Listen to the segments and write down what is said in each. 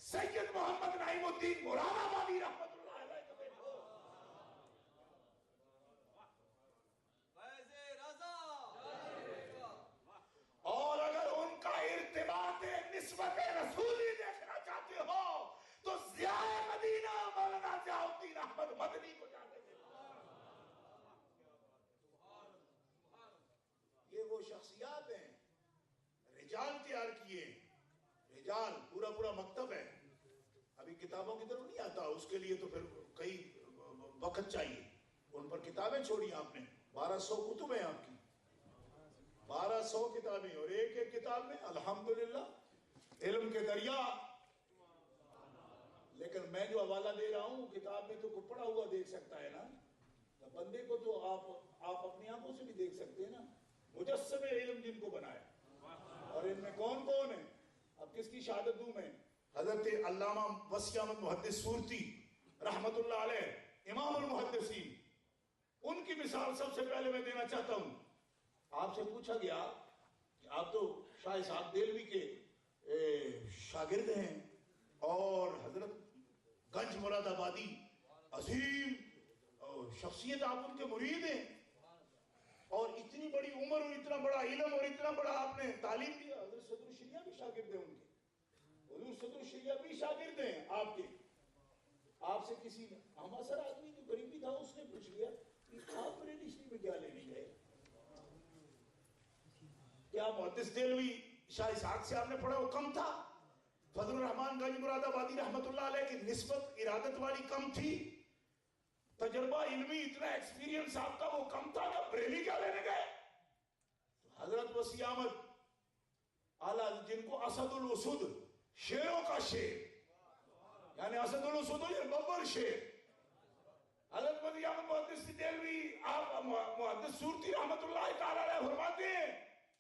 سید محمد نعیم الدین مراد آبادی رحمت اللہ علیہ کا بیٹا اور اگر ان کا ارتباط نسبت رسولی دیکھنا چاہتے ہو تو ضیاء مدینہ مولانا ضیاء الدین احمد مدنی کو جانے دیں. یہ وہ شخصیات ہیں، رجال تیار کیے، رجال پورا مکتب ہے. ابھی کتابوں کی طرف نہیں آتا، اس کے لیے تو پھر کئی وقت چاہیے. ان پر کتابیں چھوڑی آپ نے، 1200 کتب ہیں آپ کی، 1200 کتابیں، اور ایک ایک کتاب میں الحمدللہ علم کے دریا. لیکن میں جو حوالہ دے رہا ہوں کتاب میں تو کوئی پڑھا ہوا دیکھ سکتا ہے نا، تو بندے کو تو آپ اپنی آنکھوں سے بھی دیکھ سکتے ہیں نا. مجسم علم جن کو بنایا، اور ان میں کون کون ہے؟ اب کس کی شہادت دوں میں؟ حضرت علامہ وسیع احمد محدث سورتی رحمت اللہ علیہ، امام المحدثین. ان کی مثال سب سے پہلے میں دینا چاہتا ہوں. آپ سے پوچھا گیا کہ آپ تو شاہ اسحاق دیلوی کے شاگرد ہیں اور حضرت گنج مراد آبادی عظیم شخصیت، آپ ان کے مرید ہیں، اور اتنی بڑی عمر اور اتنا بڑا علم اور اتنا بڑا آپ نے تعلیم دیا. حضرت صدر الشریعہ بھی شاگرد ہیں ان کے، حضور صدر الشریعہ بھی شاگرد ہیں آپ کے. آپ سے کسی نے ہم اثر آدمی جو غریبی تھا اس نے پوچھ لیا کہ آپ ڈکشنری میں کیا لینے گئے؟ کیا محدث دہلوی شاہ اسحاق سے آپ نے پڑھا وہ کم تھا؟ فضل الرحمان گنج مراد آبادی رحمت اللہ علیہ کی نسبت ارادت والی کم تھی؟ تجربہ علمی اتنا ایکسپیرینس آپ کا وہ کم تھا کہ بریلی کیا لینے گئے؟ حضرت وسیع احمد اعلیٰ، جن کو اسد الاسد، شیروں کا شیر، یعنی اسد الاسد یہ ببر شیر، حضرت وسیع احمد محدث دہلوی آپ محدث سورتی رحمت اللہ تعالی علیہ فرماتے ہیں،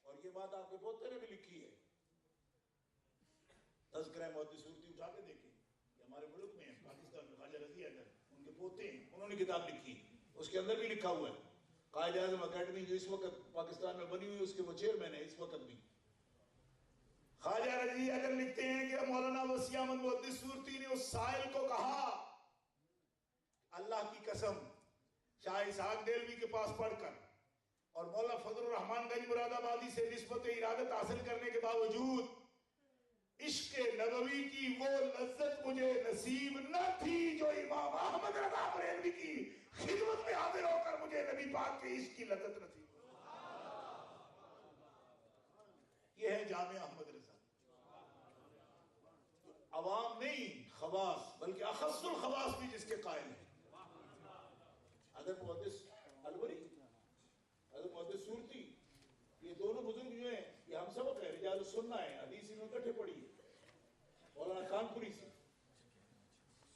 اور یہ بات آپ کے پوتے نے بھی لکھی ہے. تذکرہ محدث سورتی اٹھا کے دیکھیں، یہ ہمارے ملک میں ہے، پاکستان میں، خواجہ رضی احمد ان کے پوتے ہیں، انہوں نے کتاب لکھی، اس کے اندر بھی لکھا ہوا ہے. قائد اعظم اکیڈمی جو اس وقت پاکستان میں بنی ہوئی اس کے وہ چیئرمین ہے اس وقت بھی. خواجہ رضی احمد لکھتے ہیں کہ مولانا وسیع احمد محدث سورتی نے اس سائل کو کہا، اللہ کی قسم شاہ اسحاق دیلوی کے پاس پڑھ کر اور مولانا فضل الرحمان گنج مراد آبادی سے نسبت ارادت حاصل کرنے کے باوجود عشق نبوی کی وہ لذت مجھے نصیب نہ تھی جو امام احمد رضا بریلوی کی خدمت میں حاضر ہو کر مجھے نبی پاک کے عشق کی لذت نصیب. یہ ہے جامع احمد رضا. عوام نہیں، خواص، بلکہ اخص الخواص بھی جس کے قائل ہیں. حضرت محدث الوری، حضرت محدث سورتی، یہ دونوں بزرگ جو ہیں یہ ہم سبق ہے، رجال السنہ ہے، حدیث انہوں کٹھے پڑھی ہے. مولانا کانپوری سے،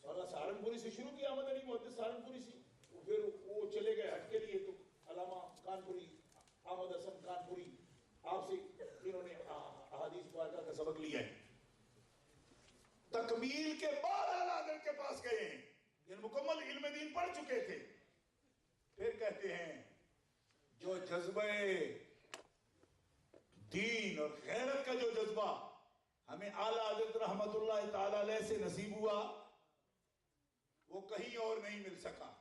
مولانا سہارنپوری سے شروع کیا احمد علی محدث سہارنپوری سے، پھر وہ چلے گئے ہٹ کے لیے تو علامہ کانپوری، احمد حسن کانپوری، آپ سے انہوں نے احادیث پاکہ کا سبق لیا ہے. تکمیل کے بعد اعلیٰ حضرت کے پاس گئے ہیں، یہ مکمل علم دین پڑھ چکے تھے. پھر کہتے ہیں جو جذبہ دین اور غیرت کا جو جذبہ ہمیں اعلیٰ حضرت رحمت اللہ تعالی علیہ سے نصیب ہوا وہ کہیں اور نہیں مل سکا.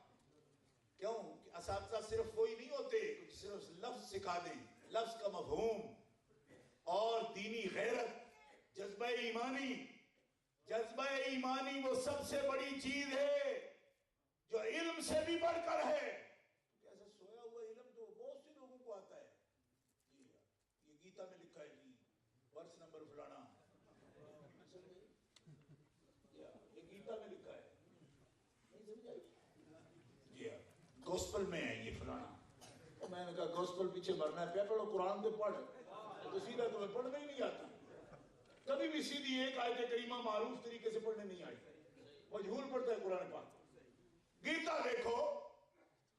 کیوں کہ اساتذہ صرف وہی نہیں ہوتے صرف لفظ سکھا دیں، لفظ کا مفہوم اور دینی غیرت، جذبہ ایمانی. جذبہ ایمانی وہ سب سے بڑی چیز ہے جو علم سے بھی بڑھ کر ہے. ایسا سویا ہوا علم تو بہت سے لوگوں کو آتا ہے. یہ گیتا میں لکھا ہے جی ورس نمبر فلانا، یہ گیتا میں لکھا ہے، نہیں سمجھائی جی ہاں گوسپل میں ہے یہ فلانا. میں نے کہا گوسپل پیچھے مرنا ہے، پڑھو قرآن تو پڑھ، تو سیدھا تمہیں پڑھنا ہی نہیں آتا. کبھی بھی سیدھی ایک آیت کریمہ معروف طریقے سے پڑھنے نہیں آئی، مجہول پڑھتا ہے قرآن پاک. گیتا دیکھو،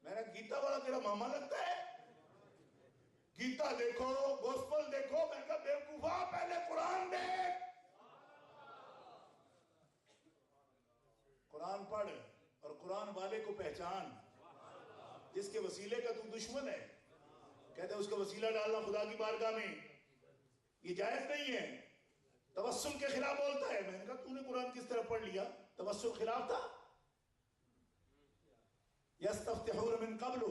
میں نے گیتا والا تیرا ماما لگتا ہے؟ گیتا دیکھو، گوسپل دیکھو. میں نے کہا بیوقوفا پہلے قرآن دیکھ، قرآن پڑھ اور قرآن والے کو پہچان. جس کے وسیلے کا تو دشمن ہے، کہتے ہیں اس کا وسیلہ ڈالنا خدا کی بارگاہ میں یہ جائز نہیں ہے. توسل کے خلاف بولتا ہے. میں نے کہا تو نے قرآن کس طرح پڑھ لیا؟ توسل خلاف تھا. یستفتحون من قبل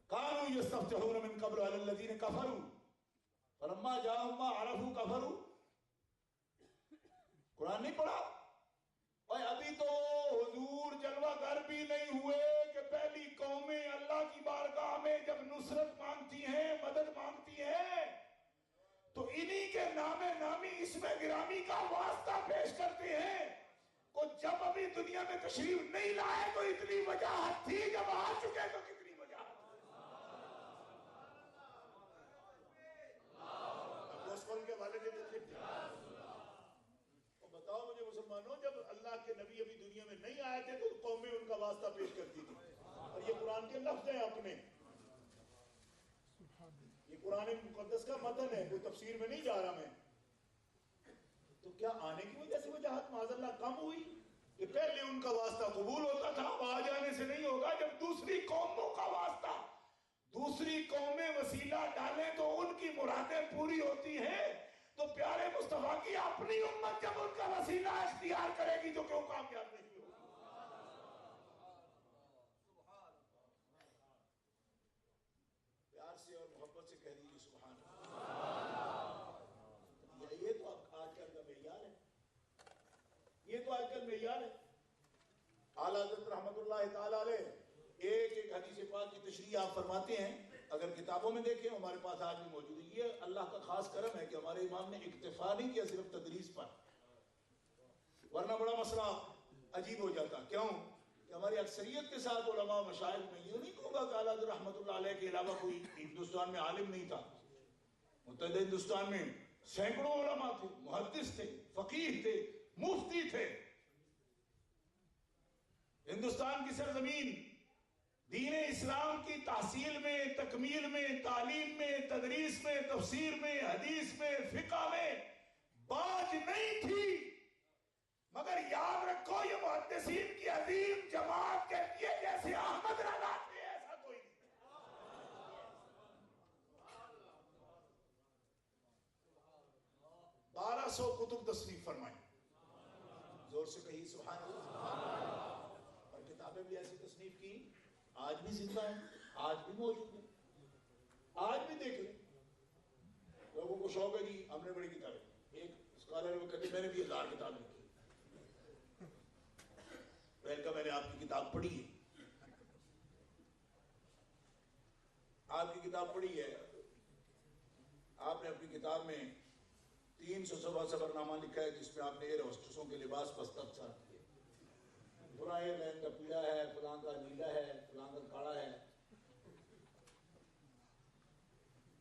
كانوا يستفتحون من قبل على الذين كفروا فلما جاءهم ما عرفوا كفروا. قرآن نہیں پڑھا؟ اور ابھی تو حضور جلوہ گر بھی نہیں ہوئے کہ پہلی قومیں اللہ کی بارگاہ میں جب نصرت مانگتی ہیں، مدد مانگتی ہیں، تو انہی کے نام نامی اسم گرامی کا واسطہ پیش کرتے ہیں. کو جب ابھی دنیا میں تشریف نہیں لائے تو اتنی وجاہت تھی، جب آ چکے تو کتنی وجاہت. کے والے بتاؤ مجھے مسلمانوں، جب اللہ کے نبی ابھی دنیا میں نہیں آئے تھے تو قومیں ان کا واسطہ پیش کرتی تھی. اور یہ قرآن کے لفظ ہیں اپنے، یہ قرآن مقدس کا متن ہے، کوئی تفسیر میں نہیں جا رہا میں. تو کیا آنے کی وجہ سے وجاہت معاذ اللہ کم ہوئی؟ کہ پہلے ان کا واسطہ قبول ہوتا تھا، اب آ جانے سے نہیں ہوگا. جب دوسری قوموں کا واسطہ، دوسری قومیں وسیلہ ڈالیں تو ان کی مرادیں پوری ہوتی ہیں، تو پیارے مصطفیٰ کی اپنی امت جب ان کا وسیلہ اختیار کرے گی تو کیوں کامیاب نہیں ہوگی؟ پیار سے اور محبت سے کہہ دیجیے سبحان اللہ. یہ تو آج کل کا معیار ہے، یہ تو آج کل معیار ہے. اعلیٰ حضرت رحمت اللہ تعالیٰ علیہ ایک ایک حدیث پاک کی تشریح آپ فرماتے ہیں. اگر کتابوں میں دیکھیں، ہمارے پاس آج بھی موجود ہے. یہ اللہ کا خاص کرم ہے کہ ہمارے امام نے اکتفا نہیں کیا صرف تدریس پر، ورنہ بڑا مسئلہ عجیب ہو جاتا. کیوں کہ ہماری اکثریت کے ساتھ علماء مشائخ میں، یوں نہیں کہوں گا کہ اعلیٰ حضرت رحمت اللہ علیہ کے علاوہ کوئی ہندوستان میں عالم نہیں تھا. متحدہ ہندوستان میں سینکڑوں علماء تھے، محدث تھے، فقیہ تھے، مفتی تھے. ہندوستان کی سرزمین دین اسلام کی تحصیل میں، تکمیل میں، تعلیم میں، تدریس میں، تفسیر میں، حدیث میں، فقہ میں باج نہیں تھی. مگر یاد رکھو یہ محدثین کی عظیم جماعت کہتی ہے جیسے احمد رضا تھے ایسا کوئی نہیں. 1200 کتب تصنیف فرمائی. زور سے کہی سبحان اللہ. اور کتابیں بھی ایسی تصنیف کی، آج بھی زندہ ہیں، آج بھی موجود ہیں. آج بھی دیکھ لیں. لوگوں کو شوق ہے جی ہم نے بڑی کتابیں. ایک اسکالر وہ کہتے میں نے بھی 1000 کتاب لکھی. پہل کا میں نے آپ کی کتاب پڑھی ہے، آپ کی کتاب پڑھی ہے. آپ نے اپنی کتاب میں 300 سفر نامہ لکھا ہے جس میں آپ نے ایئر ہوسٹسوں کے لباس پستر چاہتے ہیں. فلاں ایئرلائن کا پیلا ہے، فلاں کا نیلا ہے، فلاں کا کاڑا ہے.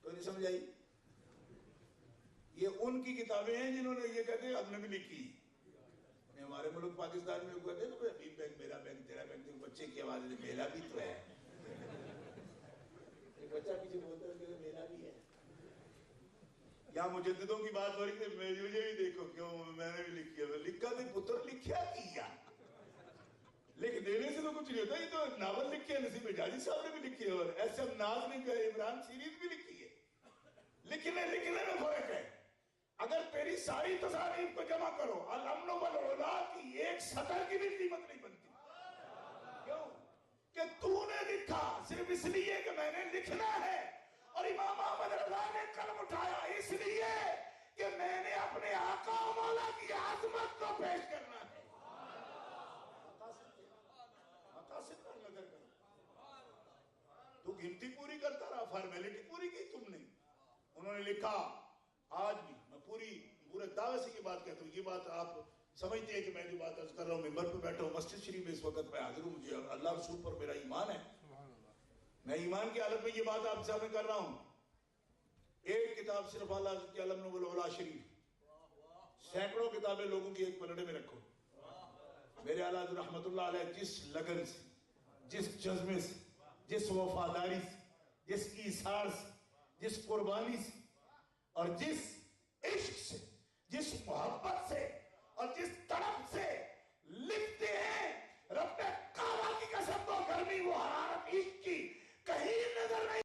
تو نہیں سمجھ آئی؟ یہ ان کی کتابیں ہیں جنہوں نے یہ کہتے ہیں ہم نے بھی لکھی. ہمارے ملک پاکستان میں کہتے ہیں نا بی بینک میرا بینک تیرا بینک، بچے کی آواز ہے میرا بھی تو ہے. بچہ پیچھے بولتا ہے کہ میرا بھی ہے. یہاں مجددوں کی بات ہو رہی تھی، مجھے بھی دیکھو کیوں میں نے بھی لکھی ہے. لکھا نہیں پتر لکھیا کیا، لکھ دینے سے تو کچھ نہیں ہوتا. یہ تو ناول لکھی ہے نصیب حجازی صاحب نے بھی لکھی ہے، اور ایس ایم ناز نے عمران سیریز بھی لکھی ہے. لکھنے میں فرق ہے. اگر تیری ساری تصانیف کو جمع کرو، الامن والعلا کی ایک سطر کی بھی قیمت نہیں بنتی. کیوں کہ تو نے لکھا صرف اس لیے کہ میں نے لکھنا ہے، اور امام احمد رضا نے قلم اٹھایا اس لیے کہ میں نے اپنے آقا و مولا کی عظمت کو پیش کرنا ہے. مقاصد پر نظر کرو. تو گنتی پوری کرتا رہا، فارمیلٹی پوری کی تم نے. انہوں نے لکھا. آج بھی میں پورے دعوے سے یہ بات کہتا ہوں. یہ بات آپ سمجھتے ہیں کہ میں جو بات عرض کر رہا ہوں ممبر پہ بیٹھا ہوں، مسجد شریف میں اس وقت میں حاضر ہوں. مجھے اللہ رسول پر میرا ایمان ہے، میں ایمان کی حالت میں یہ بات آپ سامنے کر رہا ہوں. ایک کتاب صرف اللہ حضرت کے الامن والعلا شریف، سینکڑوں کتابیں لوگوں کی ایک پلڑے میں رکھو. میرے اعلیٰ حضرت رحمت اللہ علیہ جس لگن سے، جس جذبے سے، جس وفاداری سے، جس ایثار سے، جس قربانی سے، اور جس عشق سے، جس محبت سے، اور جس طرف سے لکھتے ہیں، رب کعبہ کی قسم تو گرمی وہ حرارت عشق کی کہیں نظر نہیں